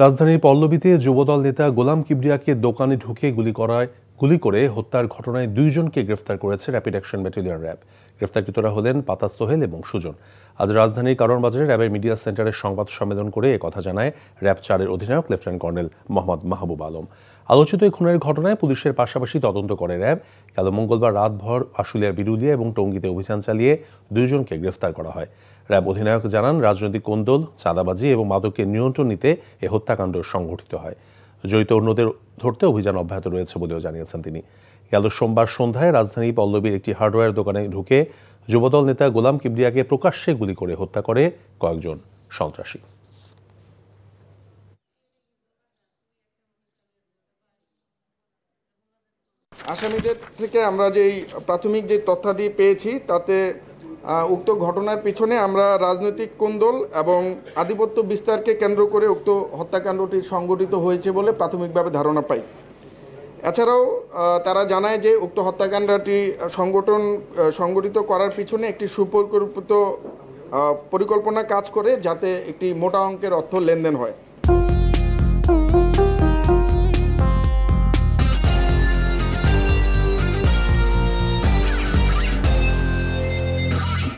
রাজধানীর পল্লবীতে যুবদল নেতা গোলাম কিবরিয়াকে দোকানে ঢুকে গুলি করে হত্যার ঘটনায় 2 জনকে গ্রেফতার করেছে র্যাপিড অ্যাকশন ব্যাটালিয়ন র্যাব। গ্রেফতারকৃতরা হলেন পাতা সোহেল এবং সুজন। আজ রাজধানীর কারওয়ান বাজারে র্যাবের মিডিয়া সেন্টারের সংবাদ সম্মেলন করে একথা জানায় র্যাব 4-এর অধিনায়ক লেফটেন্যান্ট কর্নেল মোহাম্মদ মাহবুব আলম। আলোচিত এই খুনের ঘটনায় পুলিশের পাশাপাশি তদন্ত করে র্যাব। কাল মঙ্গলবার রাতভর আশুলিয়ার বিরুলিয়া এবং টঙ্গীতে অভিযান চালিয়ে 2 জনকে গ্রেফতার করা হয়। র্যাব অধিনায়ক জানান, রাজনৈতিক কোন্দল, চাঁদাবাজি এবং মাদকের নিয়ন্ত্রণ নিতে এ হত্যাকাণ্ড সংঘটিত হয়। জড়িত অন্যদের ধরতে অভিযান অব্যাহত রয়েছে বলেও জানিয়েছেন তিনি। গেল সোমবার সন্ধ্যায় রাজধানী পল্লবীর একটি হার্ডওয়্যার দোকানে ঢুকে যুবদল নেতা গোলাম কিবরিয়াকে প্রকাশ্যে গুলি করে হত্যা করে কয়েকজন সন্ত্রাসী। আসামিদের থেকে আমরা যেই প্রাথমিক যে তথ্যাদি পেয়েছি তাতে উক্ত ঘটনার পিছনে আমরা রাজনৈতিক কোন্দল এবং আধিপত্য বিস্তারকে কেন্দ্র করে উক্ত হত্যাকাণ্ডটি সংঘটিত হয়েছে বলে প্রাথমিকভাবে ধারণা পাই। এছাড়াও তারা জানায় যে উক্ত হত্যাকাণ্ডটি সংগঠিত করার পিছনে একটি সুপরিকল্পিত পরিকল্পনা কাজ করে, যাতে একটি মোটা অঙ্কের অর্থ লেনদেন হয়।